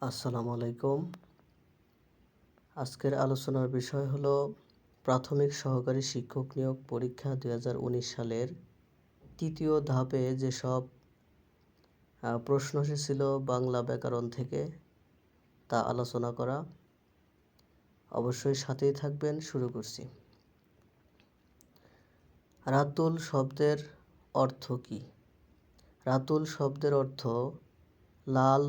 আসসালামু আলাইকুম। আজকের আলোচনার বিষয় হলো প্রাথমিক সহকারী শিক্ষক নিয়োগ পরীক্ষা 2019 সালের তৃতীয় ধাপে যেসব প্রশ্ন এসেছিল বাংলা ব্যাকরণ থেকে তা আলোচনা করা। অবশ্যই সাথেই থাকবেন। শুরু করছি। রাতুল শব্দের অর্থ কী? রাতুল শব্দের অর্থ লাল,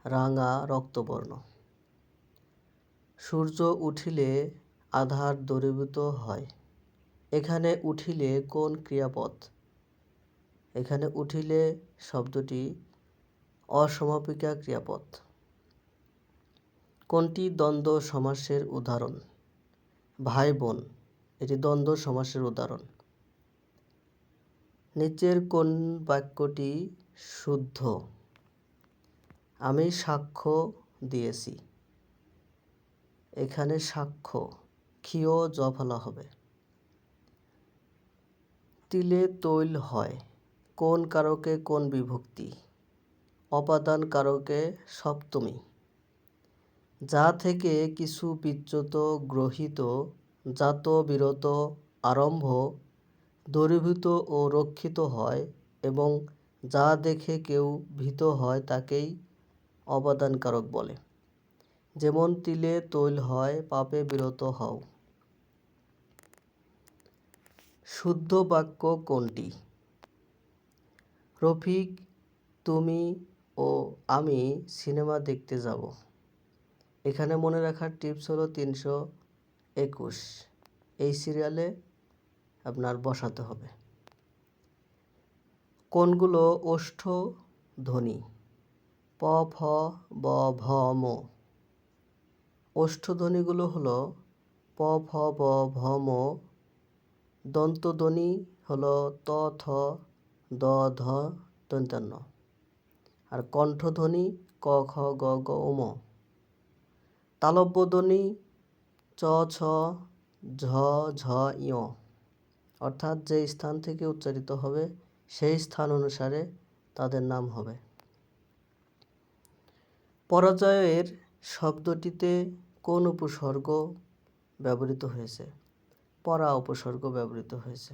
রাঙা, রক্তবর্ণ। সূর্য উঠিলে আঁধার দূরীভূত হয়। এখানে উঠিলে কোন ক্রিয়াপদ? এখানে উঠিলে শব্দটি অসমাপিকা ক্রিয়াপদ। কোনটি দ্বন্দ্ব সমাসের উদাহরণ? ভাই বোন, এটি দ্বন্দ্ব সমাসের উদাহরণ। নিচের কোন বাক্যটি শুদ্ধ? আমি সাক্ষ্য দিয়েছি। এখানে সাক্ষ্য ক্ষীয় জ ফেলা হবে। তিলে তৈল হয় কোন কারকে কোন বিভক্তি? অপাদান কারকে সপ্তমী। যা থেকে কিছু বিচ্যুত গ্রহিত, জাত বিরত, আরম্ভ, দূরীভূত ও রক্ষিত হয় এবং যা দেখে কেউ ভীত হয় তাকেই অপাদান কারক বলে। যেমন তিলে তৈল হয় পাপে বিরত হও। শুদ্ধ বাক্য কোনটি? রফিক, তুমি ও আমি সিনেমা দেখতে যাব। এখানে মনে রাখার টিপস হলো 321। এই সিরিয়ালে আপনার বসাতে হবে। কোনগুলো ওষ্ঠ ধ্বনি? প, ফ, ব, ভ, ম। ওষ্ঠ ধ্বনিগুলো হলো প, ফ, ব, ভ, ম। দন্তধ্বনি হলো ত, থ, দ, ধ, দন্তান্ন। আর কণ্ঠধ্বনি ক, খ, গ, গ, ম। তালব্য ধ্বনি চ, ছ, ঝ, ঝ, ঞ। অর্থাৎ যে স্থান থেকে উচ্চারিত হবে সেই স্থান অনুসারে তাদের নাম হবে। পরাজয়ের শব্দটিতে কোন উপসর্গ ব্যবহৃত হয়েছে? পরা উপসর্গ ব্যবহৃত হয়েছে।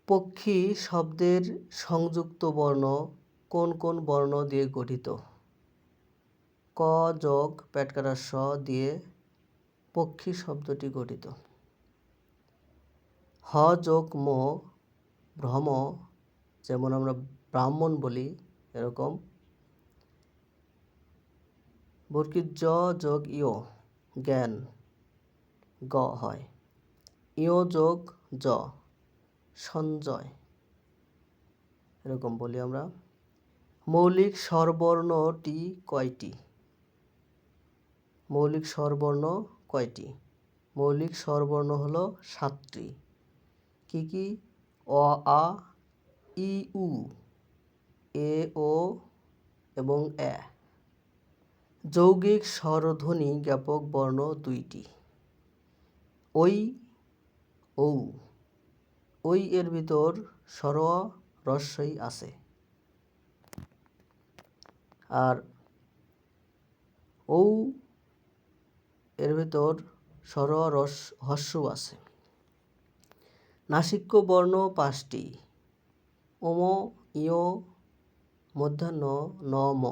পক্ষী শব্দের সংযুক্ত বর্ণ কোন কোন বর্ণ দিয়ে গঠিত? ক যোগ পেটকাটা স দিয়ে পক্ষী শব্দটি গঠিত। হ যোগ ম ভ্রম, যেমন আমরা ব্রাহ্মণ বলি এরকম। বর্গীয় জ যোগ ইয় জ্ঞান, গ হয়। ইয় যোগ জ সঞ্জয়, এরকম বলি আমরা। মৌলিক স্বরবর্ণটি কয়টি? মৌলিক স্বরবর্ণ কয়টি? মৌলিক স্বরবর্ণ হলো 7টি। কি কি? অ, আ, ই, উ, এ, ও এবং এ। যৌগিক স্বরধ্বনি জ্ঞাপক বর্ণ 2টি। ওই, ঔ। ওই এর ভিতর স্বর রস্বই আছে। আর ঔ এর ভিতর স্বর হস্য আছে। নাসিক্য বর্ণ 5টি। ওম, ইয়, মধ্যাহ্ন, ন, ম।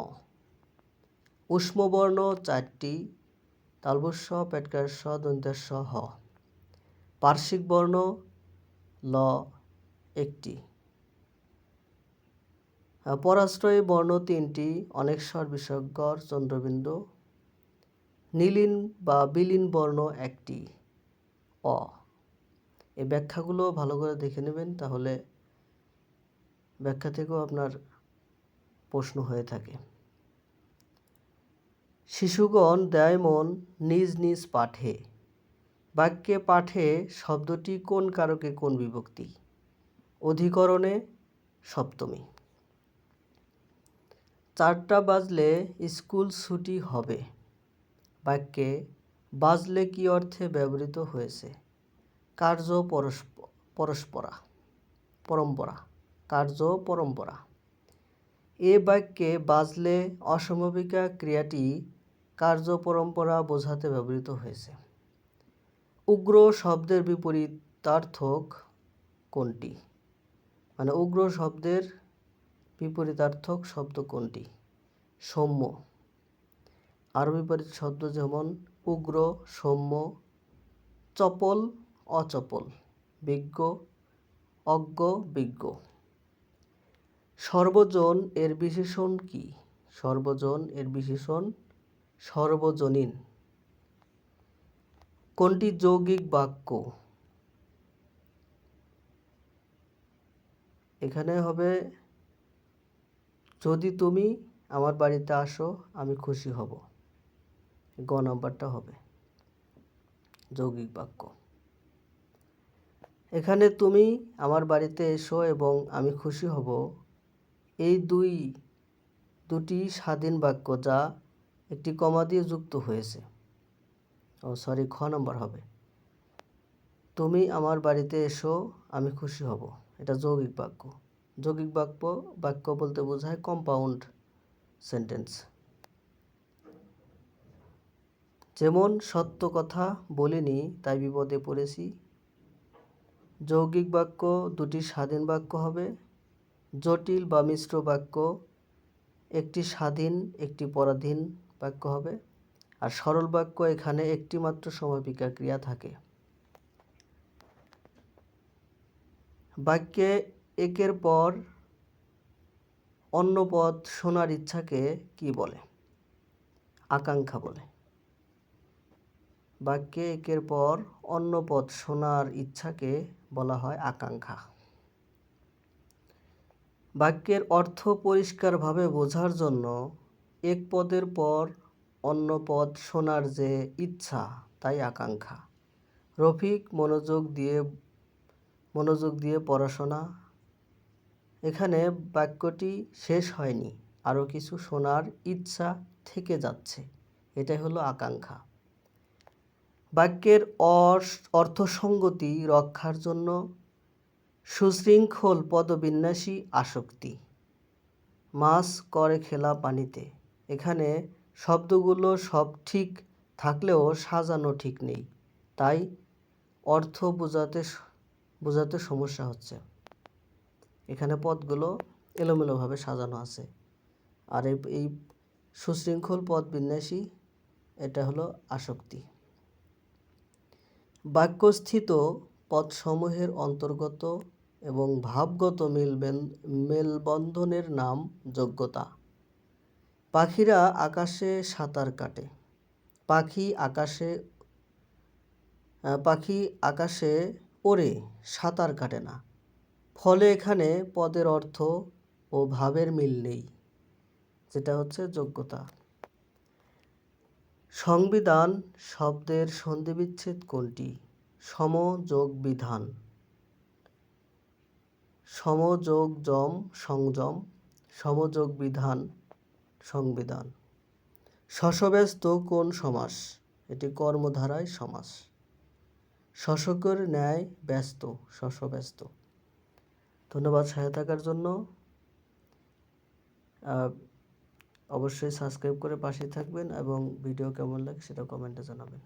উষ্ম বর্ণ 4টি। তালবস্য, পেটকার স, দন্ত্যাস, হ। পার্শ্বিক বর্ণ ল 1টি। পরাশ্রয়ী বর্ণ 3টি। অনেকস্বর, বিসর্গর, চন্দ্রবিন্দু। নীলিন বা বিলীন বর্ণ 1টি, অ। এই ব্যাখ্যাগুলো ভালো করে দেখে নেবেন, তাহলে ব্যাখ্যা থেকেও আপনার প্রশ্ন হয়ে থাকে। শিশুগণ দেয় মন নিজ নিজ পাঠে। বাক্যে পাঠে শব্দটি কোন কারকে কোন বিভক্তি? অধিকরণে সপ্তমী। 4টা বাজলে স্কুল ছুটি হবে। বাক্যে বাজলে কি অর্থে ব্যবহৃত হয়েছে? কার্য পরম্পরা। কার্য পরম্পরা। এ বাক্যে বাজলে অসমাপিকা ক্রিয়াটি কার্য পরম্পরা বোঝাতে ব্যবহৃত হয়েছে। উগ্র শব্দের বিপরীতার্থক কোনটি? মানে উগ্র শব্দের বিপরীতার্থক শব্দ কোনটি? সৌম্য। আরও বিপরীত শব্দ যেমন উগ্র, সৌম্য, চপল, অচপল, বিজ্ঞ, অজ্ঞ, বিজ্ঞ। সর্বজন এর বিশেষণ কি? সর্বজন এর বিশেষণ সর্বজনীন। কোনটি যৌগিক বাক্য? এখানে হবে যদি তুমি আমার বাড়িতে আসো আমি খুশি হব। গ নাম্বারটা হবে যৌগিক বাক্য। এখানে তুমি আমার বাড়িতে এসো এবং আমি খুশি হব, এই দুটি স্বাধীন বাক্য যা একটি কমা দিয়ে যুক্ত হয়েছে। খ নাম্বার হবে তুমি আমার বাড়িতে এসো আমি খুশি হব, এটা যৌগিক বাক্য। যৌগিক বাক্য বলতে বোঝায় কম্পাউন্ড সেন্টেন্স। যেমন সত্য কথা বলিনি তাই বিপদে পড়েছি। যৌগিক বাক্য দুটি স্বাধীন বাক্য হবে। জটিল বা মিশ্র বাক্য একটি স্বাধীন একটি পরাধীন বাক্য হবে। আর সরল বাক্য এখানে একটি মাত্র সমাপিকা ক্রিয়া থাকে। বাক্যে একের পর অন্য পদ শোনার ইচ্ছাকে কি বলে? আকাঙ্ক্ষা বলে। বাক্যে একের পর অন্য পদ শোনার ইচ্ছাকে বলা হয় আকাঙ্ক্ষা। বাক্যের অর্থ পরিষ্কারভাবে বোঝার জন্য এক পদের পর অন্য পদ শোনার যে ইচ্ছা তাই আকাঙ্ক্ষা। রফিক মনোযোগ দিয়ে পড়াশোনা। এখানে বাক্যটি শেষ হয়নি, আরও কিছু শোনার ইচ্ছা থেকে যাচ্ছে, এটাই হলো আকাঙ্ক্ষা। বাক্যের অর্থসঙ্গতি রক্ষার জন্য সুশৃঙ্খল পদবিন্যাসী আসক্তি। মাছ করে খেলা পানিতে। এখানে শব্দগুলো সব ঠিক থাকলেও সাজানো ঠিক নেই, তাই অর্থ বোঝাতে সমস্যা হচ্ছে। এখানে পদগুলো এলোমেলোভাবে সাজানো আছে। আর এই সুশৃঙ্খল পদবিন্যাসী এটা হলো আসক্তি। বাক্যস্থিত পদসমূহের অন্তর্গত এবং ভাবগত মেলবন্ধনের নাম যোগ্যতা। পাখিরা আকাশে সাঁতার কাটে। পাখি আকাশে ওড়ে, সাঁতার কাটে না। ফলে এখানে পদের অর্থ ও ভাবের মিল নেই, যেটা হচ্ছে যোগ্যতা। সংবিধান শব্দের সন্ধিবিচ্ছেদ কোনটি? সম যোগ বিধান। সম যোগ যম সংযম, সমযোগ বিধান সংবিধান। শশব্যস্ত কোন সমাস? এটি কর্মধারায় সমাস। শশকের ন্যায় ব্যস্ত, শশব্যস্ত। ধন্যবাদ সাথে থাকার জন্য। অবশ্যই সাবস্ক্রাইব করে পাশে থাকবেন এবং ভিডিও কেমন লাগে সেটা কমেন্টে জানাবেন।